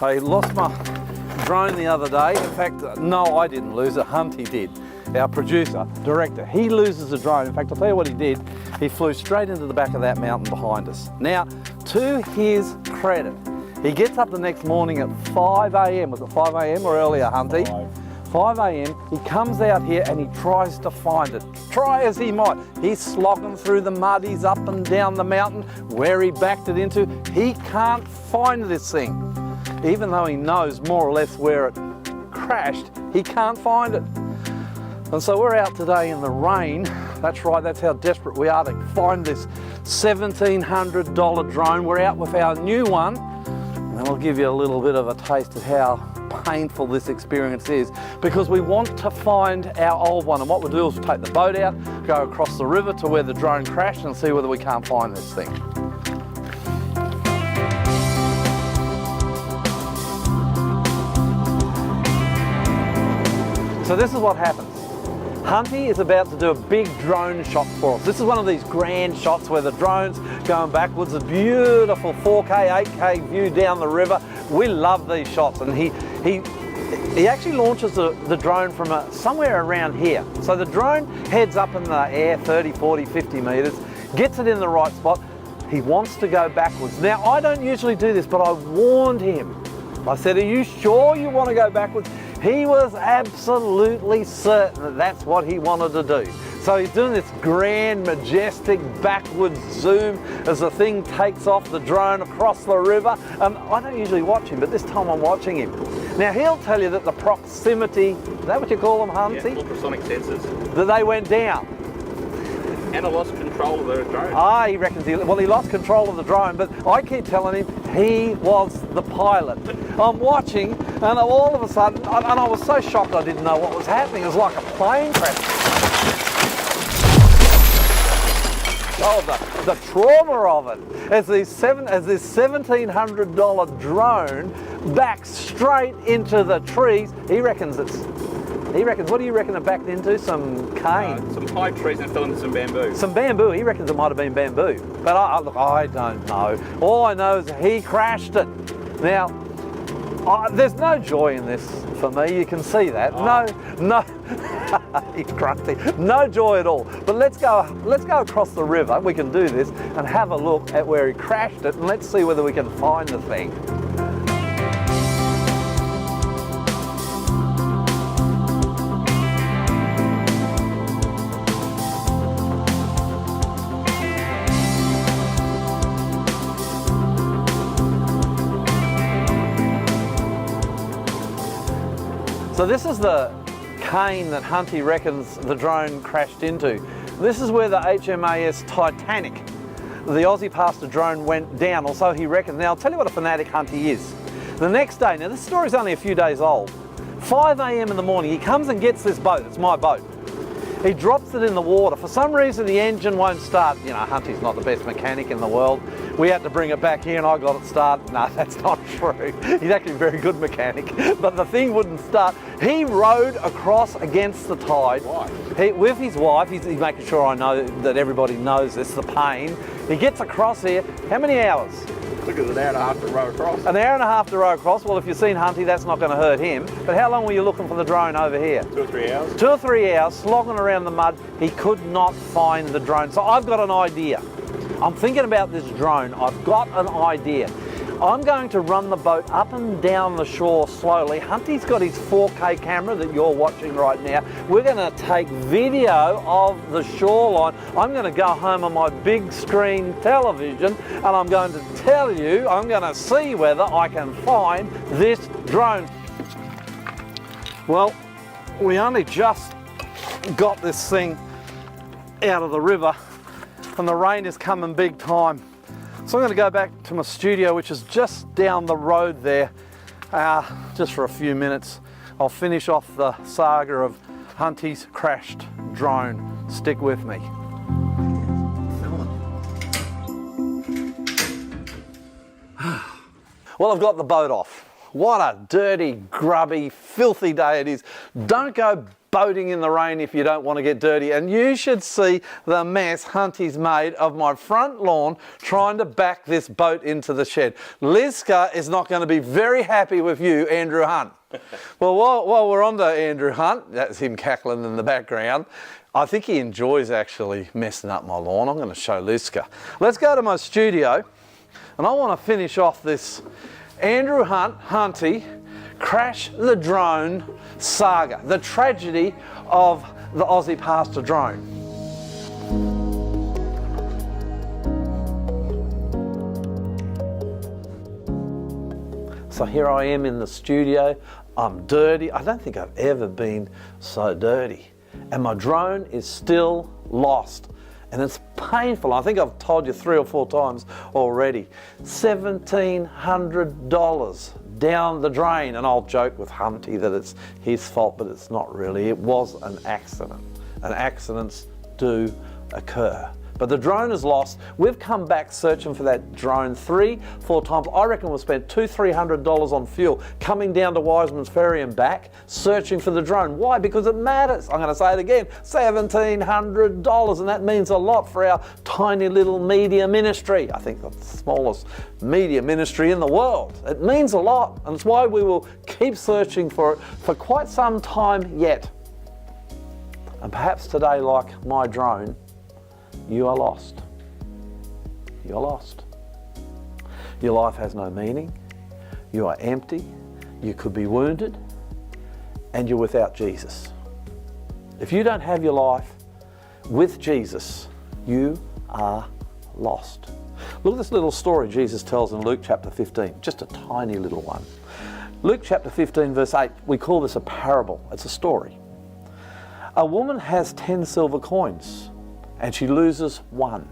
I lost my drone the other day. In fact, no, I didn't lose it. Hunty did. Our producer, director, he loses the drone. In fact, I'll tell you what he did. He flew straight into the back of that mountain behind us. Now, to his credit, he gets up the next morning at 5 a.m. Was it 5 a.m. or earlier, Hunty? 5 a.m. He comes out here and he tries to find it. Try as he might. He's slogging through the mud. He's up and down the mountain where he backed it into. He can't find this thing. Even though he knows more or less where it crashed, he can't find it. And so we're out today in the rain. That's right, that's how desperate we are to find this $1,700 drone. We're out with our new one, and I'll give you a little bit of a taste of how painful this experience is, because we want to find our old one. And what we'll do is we'll take the boat out, go across the river to where the drone crashed and see whether we can't find this thing. So this is what happens. Hunty is about to do a big drone shot for us. This is one of these grand shots where the drone's going backwards, a beautiful 4K, 8K view down the river. We love these shots, and he actually launches the drone from somewhere around here. So the drone heads up in the air 30, 40, 50 meters, gets it in the right spot. He wants to go backwards. Now, I don't usually do this, but I warned him. I said, are you sure you want to go backwards? He was absolutely certain that that's what he wanted to do. So he's doing this grand, majestic backwards zoom as the thing takes off the drone across the river. I don't usually watch him, but this time I'm watching him. Now he'll tell you that the proximity, is that what you call them, Hunty? Yeah, ultrasonic sensors. That they went down. And I lost control of the drone. Ah, he reckons he lost control of the drone, but I keep telling him he was the pilot. I'm watching, and all of a sudden, and I was so shocked I didn't know what was happening. It was like a plane crash. Oh, the trauma of it. As this $1,700 drone backs straight into the trees. He reckons, what do you reckon it backed into? Some cane? Some high trees, and it fell into some bamboo. Some bamboo. He reckons it might have been bamboo. But look, I don't know. All I know is he crashed it. Now, there's no joy in this for me. You can see that. Oh. No. He's crusty. No joy at all. But let's go across the river. We can do this and have a look at where he crashed it, and let's see whether we can find the thing. So this is the cane that Hunty reckons the drone crashed into. This is where the HMAS Titanic, the Aussie Pastor drone, went down, or so he reckons. Now I'll tell you what a fanatic Hunty is. The next day, now this story's only a few days old, 5 a.m. in the morning, he comes and gets this boat. It's my boat. He drops it in the water. For some reason the engine won't start. You know, Hunty's not the best mechanic in the world. We had to bring it back here and I got it started. No, that's not true. He's actually a very good mechanic, but the thing wouldn't start. He rowed across against the tide. Why? With his wife. He's making sure I know that everybody knows this, the pain. He gets across here. How many hours? Look, it's an hour and a half to row across. An hour and a half to row across. Well, if you've seen Hunty, that's not going to hurt him. But how long were you looking for the drone over here? 2 or 3 hours. 2 or 3 hours, slogging around the mud. He could not find the drone. So I've got an idea. I'm thinking about this drone. I've got an idea. I'm going to run the boat up and down the shore slowly. Hunty's got his 4K camera that you're watching right now. We're going to take video of the shoreline. I'm going to go home on my big screen television and I'm going to tell you, I'm going to see whether I can find this drone. Well, we only just got this thing out of the river and the rain is coming big time. So I'm going to go back to my studio, which is just down the road there, just for a few minutes. I'll finish off the saga of Hunty's crashed drone. Stick with me. Well, I've got the boat off. What a dirty, grubby, filthy day it is. Don't go boating in the rain if you don't want to get dirty. And you should see the mess Hunty's made of my front lawn trying to back this boat into the shed. Lizka is not going to be very happy with you, Andrew Hunt. Well, while we're on to Andrew Hunt, that's him cackling in the background, I think he enjoys actually messing up my lawn. I'm going to show Lizka. Let's go to my studio, and I want to finish off this Andrew Hunt, Hunty, Crash the Drone saga, the tragedy of the Aussie Pastor drone. So here I am in the studio. I'm dirty. I don't think I've ever been so dirty. And my drone is still lost. And it's painful. I think I've told you 3 or 4 times already. $1,700 down the drain. And I'll joke with Hunty that it's his fault, but it's not really. It was an accident. And accidents do occur. But the drone is lost. We've come back searching for that drone 3, 4 times. I reckon we've spent $200-300 on fuel coming down to Wiseman's Ferry and back, searching for the drone. Why? Because it matters. I'm going to say it again, $1,700, and that means a lot for our tiny little media ministry. I think the smallest media ministry in the world. It means a lot, and it's why we will keep searching for it for quite some time yet. And perhaps today, like my drone, you are lost. You're lost. Your life has no meaning. You are empty. You could be wounded. And you're without Jesus. If you don't have your life with Jesus, you are lost. Look at this little story Jesus tells in Luke chapter 15, just a tiny little one. Luke chapter 15 verse 8, we call this a parable. It's a story. A woman has 10 silver coins, and she loses 1.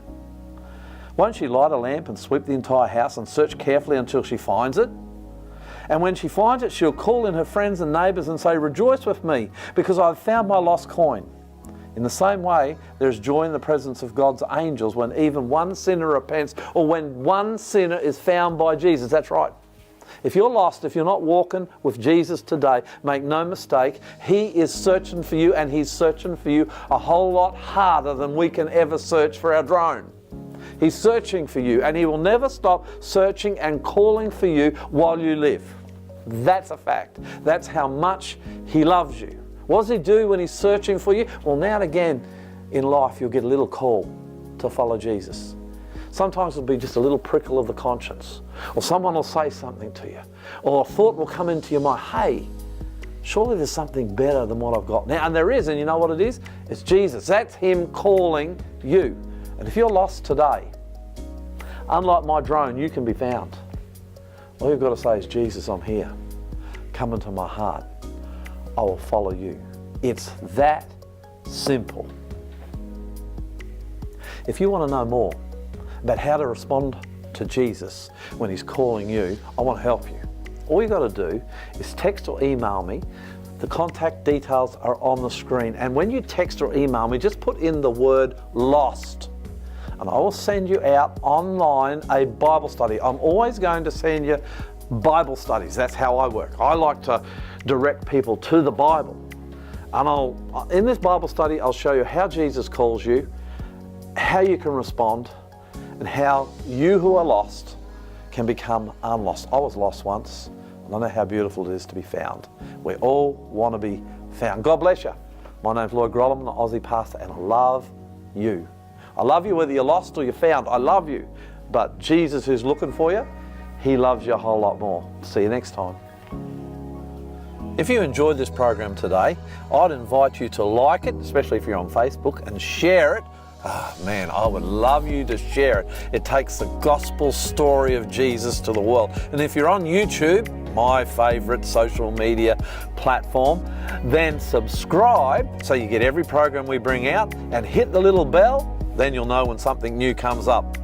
Won't she light a lamp and sweep the entire house and search carefully until she finds it? And when she finds it, she'll call in her friends and neighbours and say, "Rejoice with me, because I've found my lost coin." In the same way, there is joy in the presence of God's angels when even one sinner repents, or when one sinner is found by Jesus. That's right. If you're lost, if you're not walking with Jesus today, make no mistake, He is searching for you, and He's searching for you a whole lot harder than we can ever search for our drone. He's searching for you, and He will never stop searching and calling for you while you live. That's a fact. That's how much He loves you. What does He do when He's searching for you? Well, now and again in life, you'll get a little call to follow Jesus. Sometimes it'll be just a little prickle of the conscience, or someone will say something to you, or a thought will come into your mind, hey, surely there's something better than what I've got now. And there is, and you know what it is? It's Jesus. That's Him calling you. And if you're lost today, unlike my drone, you can be found. All you've got to say is, Jesus, I'm here. Come into my heart. I will follow you. It's that simple. If you want to know more about how to respond to Jesus when He's calling you, I want to help you. All you've got to do is text or email me. The contact details are on the screen. And when you text or email me, just put in the word lost. And I will send you out online a Bible study. I'm always going to send you Bible studies. That's how I work. I like to direct people to the Bible. And in this Bible study, I'll show you how Jesus calls you, how you can respond, and how you who are lost can become unlost. I was lost once, and I know how beautiful it is to be found. We all want to be found. God bless you. My name's Lloyd Grollam, the Aussie Pastor, and I love you. I love you whether you're lost or you're found. I love you. But Jesus, who's looking for you, He loves you a whole lot more. See you next time. If you enjoyed this program today, I'd invite you to like it, especially if you're on Facebook, and share it. Oh, man, I would love you to share it. It takes the gospel story of Jesus to the world. And if you're on YouTube, my favourite social media platform, then subscribe so you get every program we bring out, and hit the little bell, then you'll know when something new comes up.